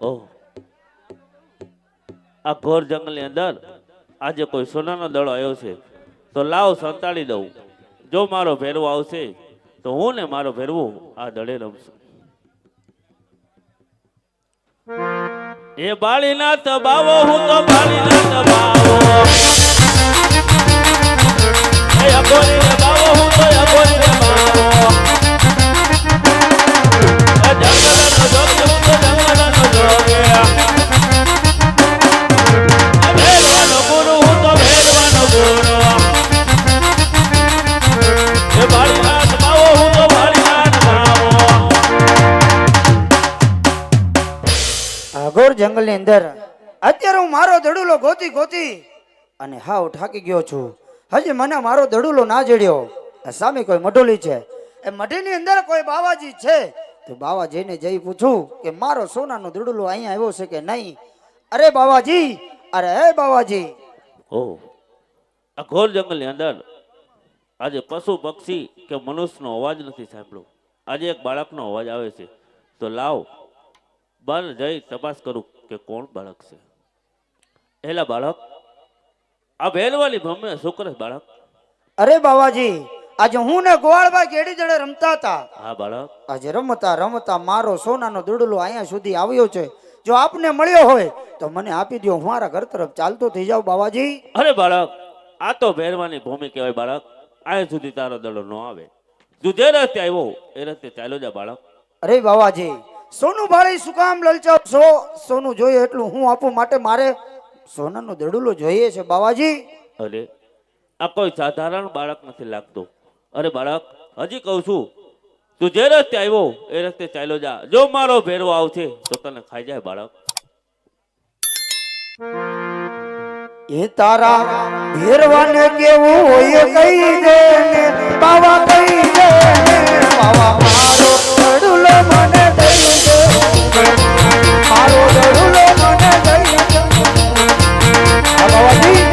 ઓહ, આ ઘોર જંગલની અંદર આજે કોઈ સોનાનો દડો આવ્યો છે, તો લાવ સંતાડી દઉં. જો મારો ભેરવો આવશે તો હું ને મારો ભેરવો આ દડે રમશું. એ બાળીનાથ બાવો, હું તો બાળીનાથ બાવો. એ અઘોરીને બાવો, હું તો અઘોરીને બાવો. એ જંગલનો જોગ, હું તો જંગલનો જોગ. ભેરવાનો ગુરુ, હું તો ભેરવાનો ગુરુ. એ બાળીનાથ બાવો, હું તો બાળીનાથ બાવો. ઘોર જંગલ ની અંદર અત્યારે હું મારો દડુલો ગોતી ગોતી અને હાવ થાકી ગયો છું. હજી મને મારો દડુલો ના જડ્યો. સામે કોઈ મઢોલી છે, એ મઢીની અંદર કોઈ બાવાજી છે, તો બાવાજીને જઈ પૂછું કે મારો સોનાનો દડુલો અહીંયા આવ્યો છે કે નહીં. અરે બાવાજી, અરે હે બાવાજી. ઓહ, આ ઘોર જંગલની અંદર આજે પશુ પક્ષી કે મનુષ્યનો અવાજ નથી સાંભળ્યો. આજે એક બાળકનો અવાજ આવે છે, તો લાવ બહાર જઈ તપાસ કરું કે કોણ બાળક છે. એલા બાળક, આ ભેરવાની ભમે શું કરે બાળક? અરે બાવાજી, આજે હું ને ગોવાળભાઈ કેડી જડે રમતા હતા. હા બાળક. આજે રમતા રમતા મારો સોનાનો દડુલો અહીંયા સુધી આવ્યો છે. જો આપને મળ્યો હોય તો મને આપી દો, હું મારા ઘર તરફ ચાલતો થઈ જાઉં બાવાજી. અરે બાળક, આ તો ભેરવાની ભૂમિ કહેવાય બાળક. અહીંયા સુધી તારો દડો ન આવે. તું જે રસ્તે આવ્યો એ રસ્તે ચાલ્યો જા બાળક. અરે બાવાજી, સોનું ભાળી શું કામ લલચાવ છો? સોનું જોઈએ એટલું હું આપું, માટે મારે સોનાનો દડુલો જોઈએ છે બાવાજી. અરે આ કોઈ સાધારણ બાળક નથી લાગતો. અરે બાળક, હજી કહું છું, તું જે રસ્તે આવ્યો એ રસ્તે ચાલ્યો જા. જો મારો ભેરવો આવશે તો તને ખાઈ જાય બાળક. એ તારા ભેરવાને કેવું હોય કહી દે ને બાવા, કહી દે ને બાવા. મારો દડુલો મને દઈ દે, મારો દડુલો મને દઈ દે. હા બાવાજી.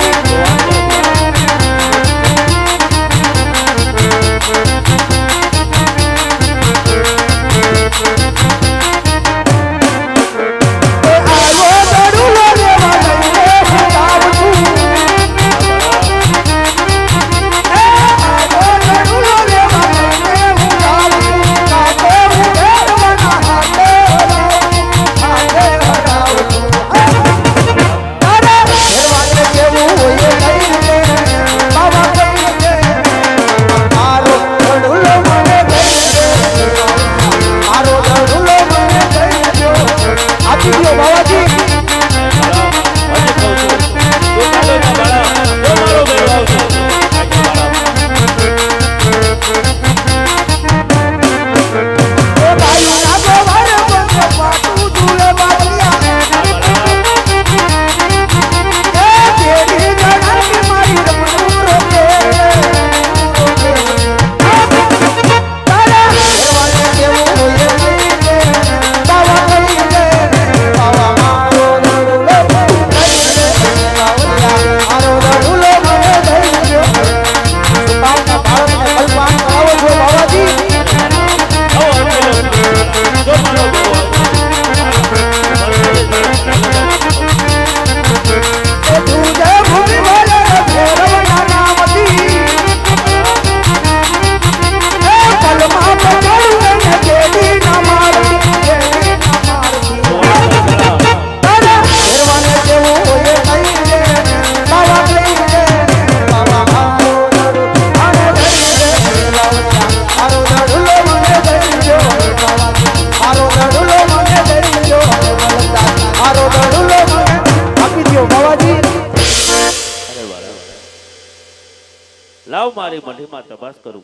લાવ મારી મઢીમાં તપાસ કરું.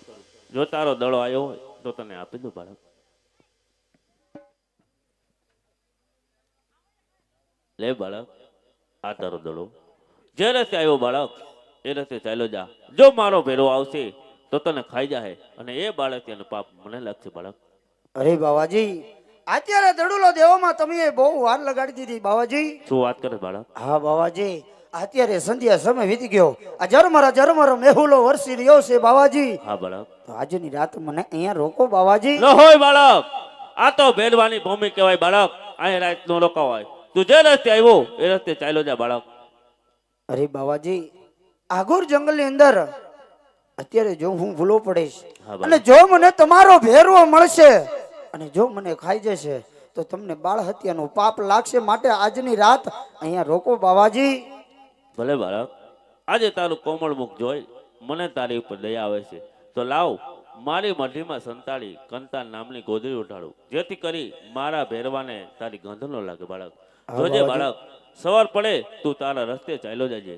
જો તારો દડો આવ્યો હોય તો તને આપી દઉં બાળક. લે બાળક, આ તારો દડો. જે રસ્તે આવ્યો બાળક એ રસ્તે ચાલ્યો જા. જો મારો ભેરવો આવશે તો તને ખાઈ જાય અને એ બાળક એનું પાપ મને લાગશે બાળક. અરે બાવાજી, અત્યારે દડુલો દેવામાં તમે બહુ વાર લગાડી દીધી બાવાજી. શું વાત કરે બાળક? હા બાવાજી, અત્યારે સંધ્યા સમય વીતી ગયો. આ જરમરા મેહુલો વરસી રહ્યો છે બાવાજી. હા બાળક. તો આજની રાત મને અહીંયા રોકો બાવાજી. ન હોય બાળક, આ તો ભેરવાની ભૂમિ કહેવાય બાળક. અહીં રાત નો રોકાવાય. તું જે રસ્તે આવ્યો એ રસ્તે ચાલ્યો જા બાળક. અરે બાવાજી, આગોર જંગલની અંદર અત્યારે જો હું ભૂલો પડીશ હા બાળક. અને જો મને તમારો ભેરવો મળશે અને જો મને ખાઈ જશે તો તમને બાળ હત્યાનું પાપ લાગશે. માટે આજની રાત અહીંયા રોકો બાવાજી. ભલે બાળક, આજે તારું કોમળ મુખ જોઈ મને તારી ઉપર દયા આવે છે. તો લાવ મારી મઢીમાં સંતાડી કંતાન નામની ગોદડી ઉઠાડું, જેથી કરી મારા ભેરવાને તારી ગંધ ન લાગે બાળક. હા જોજે બાવાજી. બાળક, સવાર પડે તું તારા રસ્તે ચાલ્યો જજે.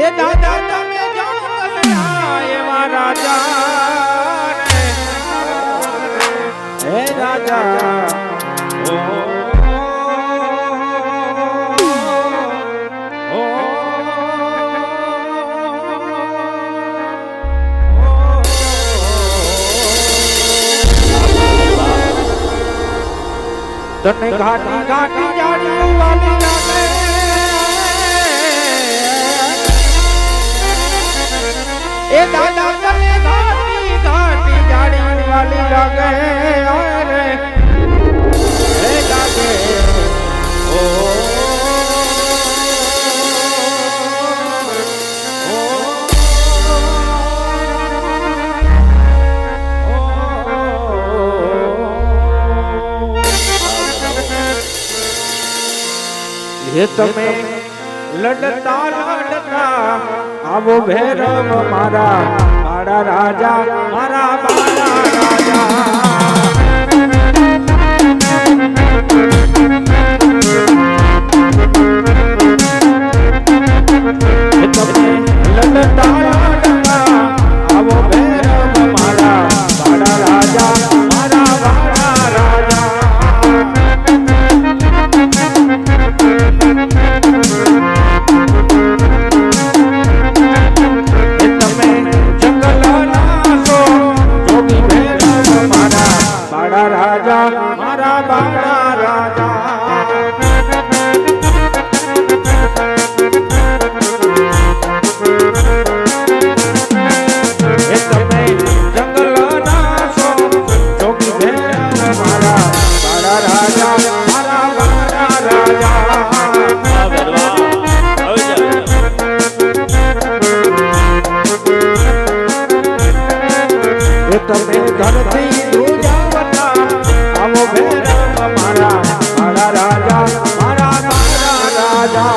એ દાદા તમે જંગલના એવા રાજા રે. હે રાજા તને ઘાટી ઘાટી જાડી વાલી લાગે. એ દાદા તને ઘાટી ઘાટી જાડી વાલી લાગે. અરે હે લાગે ઓ હે તમે લડતા લડતા આવો ભૈરવ મારા બાળા રાજા, મારા બાળા રાજા. હે તમે લડતા લડતા આવો ભૈરવ મારા બાળા રાજા, મારા બાળા રાજા. તમે જંગલના છો જોગી ભૈરવ મારા બાળા રાજા, મારા બાળા રાજા. એ તમે જંગલના છો જોગી ભૈરવ મારા બાળા રાજા, મારા બાળા રાજા. હા ભેરવા, આવી જા, આવી જા. એ તમે ધરતી ધ્રુજાવતા આવો ભૈરવ મારા બાળા રાજા, મારા બાળા રાજા.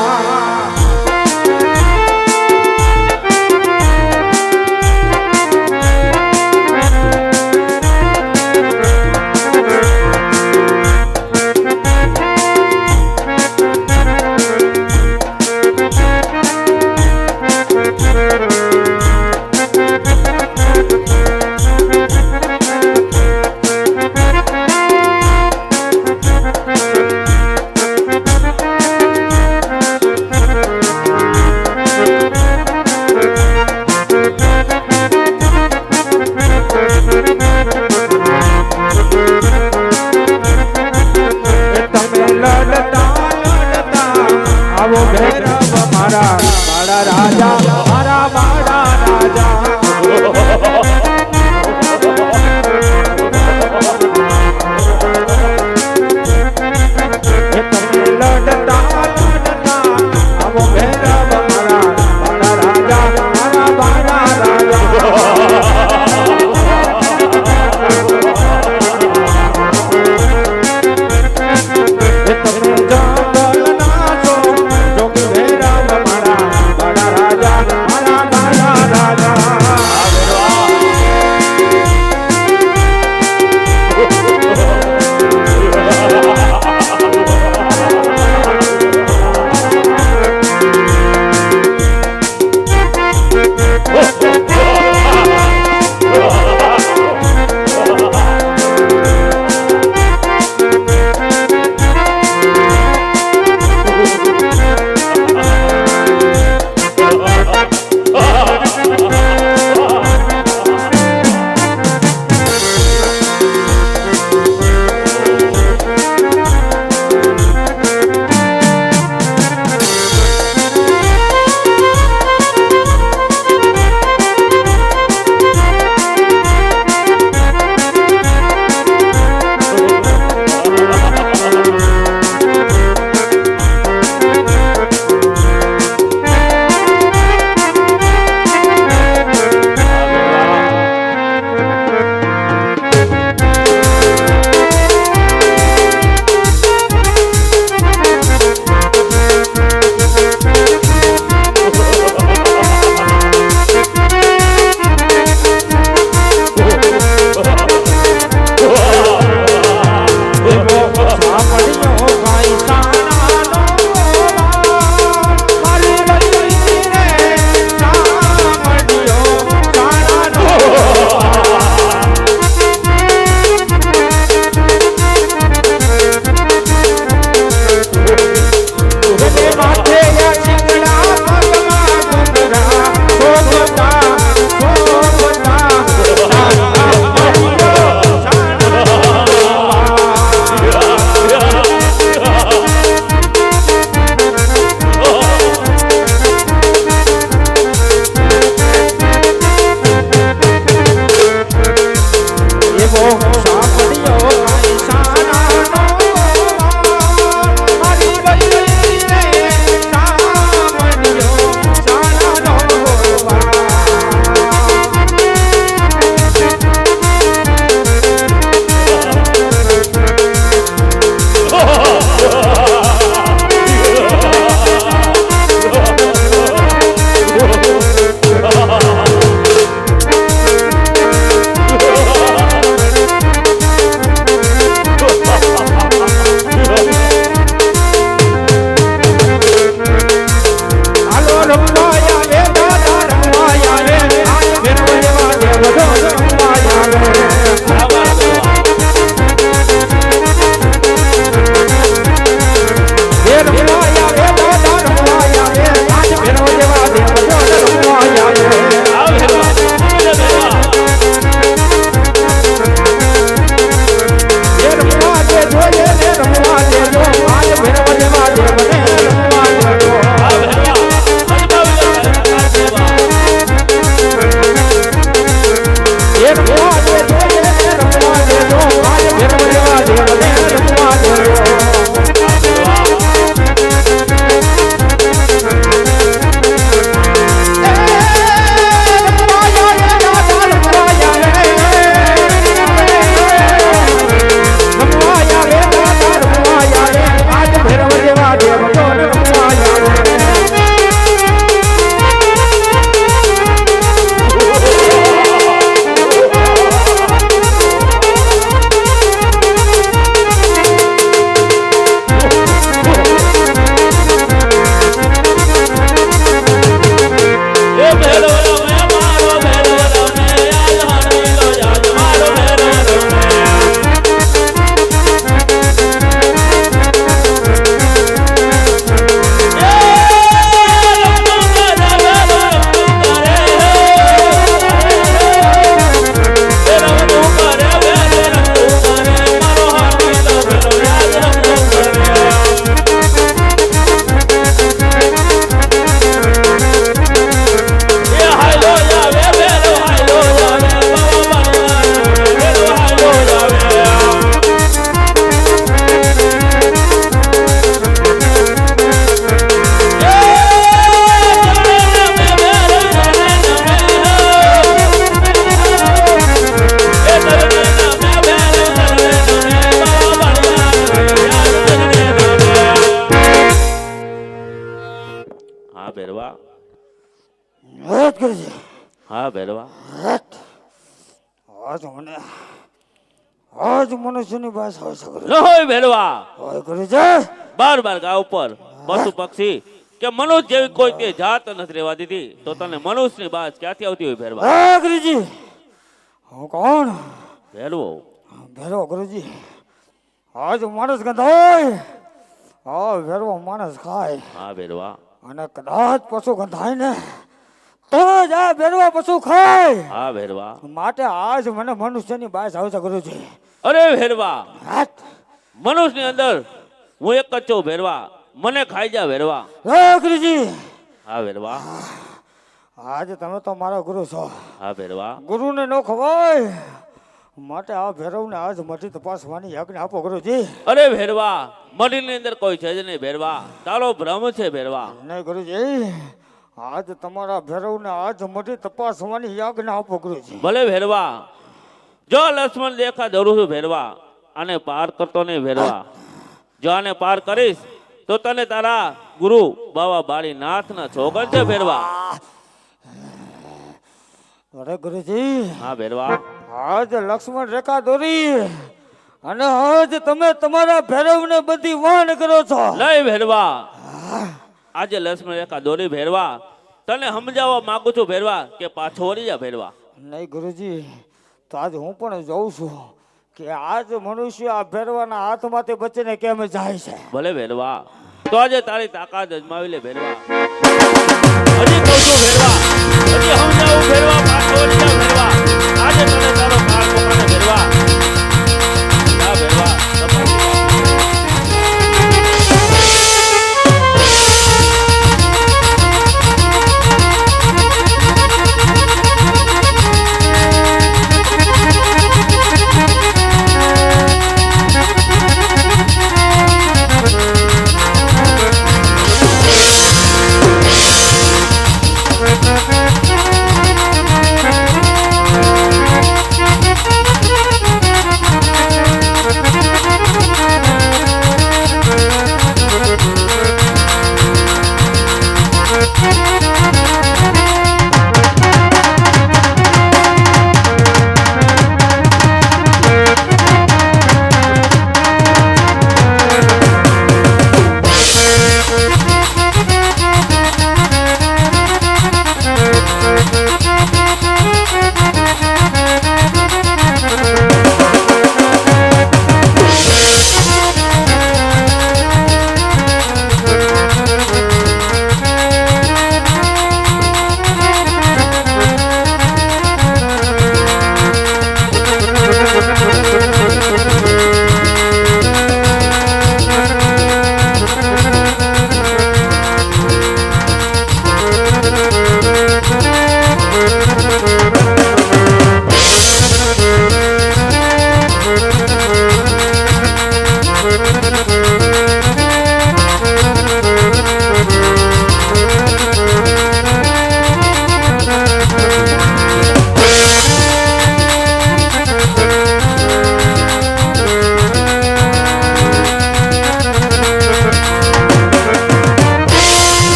ગુરુજી હા ભેરવા આજ મનુષ્યની ભાષા હોય છે ગુરુજી. ન હોય ભેરવા હોય ગુરુજી. બાર બાર ગા ઉપર પશુ પક્ષી કે મનુષ્ય જેવી કોઈ તે જાત નથી રહેવા દીધી તો તને મનુષ્યની બાત ક્યાંથી આવતી હોય ભેરવા? હે ગુરુજી હું કોણ? ભેરવો ભેરવો ગુરુજી. આજ માણસ ગંધાય હા ભેરવો માણસ ખાય હા ભેરવા અને કદાચ પશુ ગંધાય ને તો જ આ ભેરવા પશુ ખાય. હા ભેરવા માટે આજ મને મનુષ્યની બાસ આવે છે ગુરુજી. અરે ભેરવા હાથ. મનુષ્યની અંદર હું એક જ છું ભેરવા મને ખાઈ જા ભેરવા. હે ગુરુજી હા ભેરવા આજે તમે તો મારા ગુરુ છો. હા ભેરવા ગુરુને ન ખવાય માટે આ ભેરવને આજ મટી તપાસવાની યજ્ઞ આપો ગુરુજી. અરે ભેરવા મઢીની અંદર કોઈ છે જ નહીં ભેરવા તારો ભ્રમ છે ભેરવા. નહીં ગુરુજી આજ તમારા ભેરવને આજ મટી તપાસવાની યજ્ઞ આપો ગુરુજી. ભલે ભેરવા જો લક્ષ્મણ દેખા જરૂર છું ભેરવા આને પાર કરતો નહીં ભેરવા. જો આને પાર કરીશ તો તને તારા ગુરુ બાવા બાળી નાથના છોગન છે ભેરવા. અરે ગુરુજી હા ભેરવા આજ લક્ષ્મણ રેખા દોરી અને આજ તમે તમારા ભેરવને બધી વાણ કરો છો. નહીં ભેરવા આજે લક્ષ્મણ રેખા દોરી ભેરવા તને સમજાવવા માંગુ છું ભેરવા કે પાછો વળી જા ભેરવા. નહીં ગુરુજી તો આજ હું પણ જોઉં છું કે આજ મનુષ્ય આ ભેરવાના હાથમાંથી બચીને કેમ જાય છે. ભલે ભેરવા તો આજે તારી તાકાત અજમાવી લે ભેરવા. હજી કહું છું ભેરવા હજી સમજાવું ભેરવા પાછો વળી જા ભેરવા. આજે તને તારો કાળ પોકાને ભેરવા. જા ભેરવા તપાસ જા.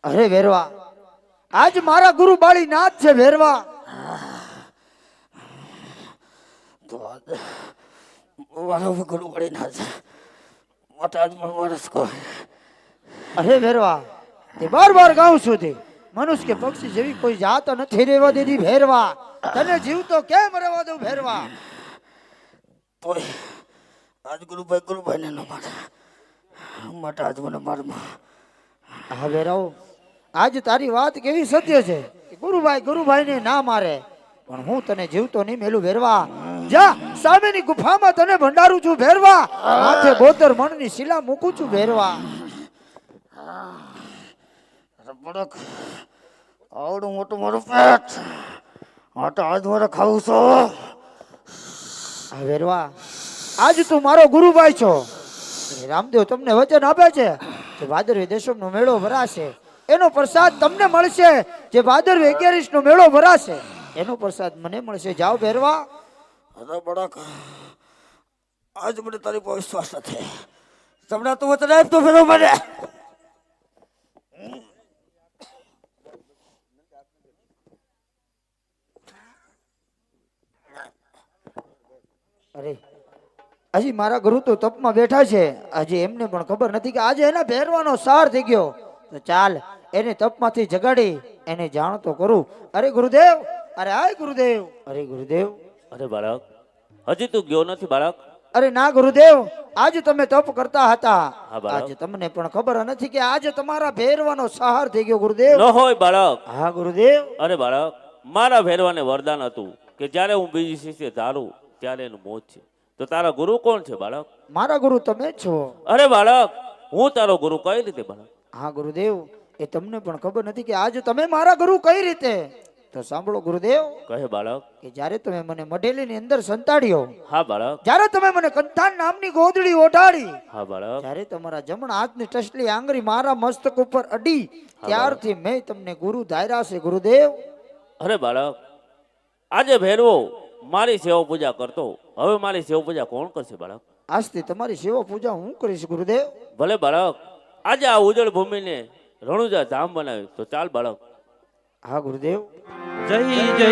અરે ભેરવા, આજ મારા ગુરુ બાળી નાથ છે ભેરવા. તો મારો ગુરુ વળી ના છે મોટા વર્ષ કો અરે ભેરવા, તે બાર બાર ગાઉં છું તે મનુષ્ય કે પક્ષી જેવી કોઈ જાત નથી રહેવા દીધી ભેરવા. તને જીવતો કેમ રહેવા દઉં ભેરવા? તોય આજ ગુરુભાઈ ને ન મારે માટે આજ મને મારમાં. હા ભેરવ, આજ તારી વાત કેવી સત્ય છે કે ગુરુભાઈ ને ના મારે, પણ હું તને જીવતો નહીં મેલું ભેરવા. જા સામેની ગુફામાં તને ભંડારું છું ભેરવા. માથે 72 મણની શિલા મૂકું છું ભેરવા. બડક આવડું મોટું મારું પેટ આટા આજ મારે ખાવું છો. હા ભેરવા, આજ તું મારો ગુરુભાઈ છો. રામદેવ તમને વચન આપે છે કે ભાદરવી દશમનો મેળો ભરાશે એનો પ્રસાદ તમને મળશે. જે ભાદરવી 11 નો મેળો ભરાશે એનો પ્રસાદ મને મળશે. જાઓ ભેરવા. અરે બડક આજ મને તારી પર વિશ્વાસ નથી. તમને તું વચન આપ તો ફેરો મને. અરે હજી મારા ગુરુ તો તપમાં બેઠા છે. હજી એમને પણ ખબર નથી કે આજે એના ભેરવાનો સાર થઈ ગયો. તો ચાલ એને તપમાંથી જગાડી એને જાણ તો કરું. અરે ગુરુદેવ, અરે હાય ગુરુદેવ, અરે ગુરુદેવ. અરે બાળક, હજી તું ગયો નથી બાળક? અરે ના ગુરુદેવ, આજ તમે તપ કરતા હતા. હા બાળક. આજે તમને પણ ખબર નથી કે આજે તમારા ભેરવાનો સહાર થઈ ગયો ગુરુદેવ. ન હોય બાળક. હા ગુરુદેવ. અરે બાળક, મારા ભેરવાને વરદાન હતું કે જ્યારે હું બીજી શિષ્ય ધારું ત્યારે એનું મોત છે. તો તારા ગુરુ કોણ છે બાળક? મારા ગુરુ તમે જ છો. અરે બાળક, હું તારો ગુરુ કઈ રીતે બાળક? હા ગુરુદેવ, એ તમને પણ ખબર નથી કે આજે તમે મારા ગુરુ કઈ રીતે. તો સાંભળો ગુરુદેવ, કહે બાળક. કે જ્યારે તમે મને મઢેલીની અંદર સંતાડ્યો, હા બાળક. જ્યારે તમે મને કંથાન નામની ગોદડી ઓઢાડી, હા બાળક. જ્યારે તમારા જમણા હાથની ટસલી આંગળી મારા મસ્તક ઉપર અડી, ત્યારથી મેં તમને ગુરુ ધાર્યા છે ગુરુદેવ. અરે બાળક, આજે ભેરવો મારી સેવા પૂજા કરતો, હવે મારી સેવા પૂજા કોણ કરશે બાળક? આજથી તમારી સેવા પૂજા હું કરીશ ગુરુદેવ. ભલે બાળક, આજે આ ઉજળ ભૂમિને રણુજા ધામ બનાવ્યું તો ચાલ બાળક. હા ગુરુદેવ. જય જય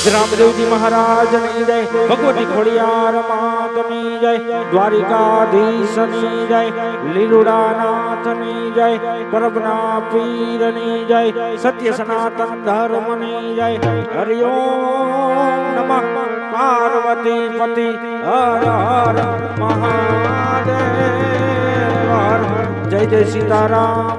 રામદેવજી મહારાજની જય, ભગવતી ખોડિયાર માતની જય, દ્વારિકાધીશની જય, લીલુડાનાથની જય, પરબના પીરની જય, સત્ય સનાતન ધર્મની જય. હરિઓમ નમઃ પાર્વતી પતિ હર હર મહાદેવ. જય જય સીતારામ.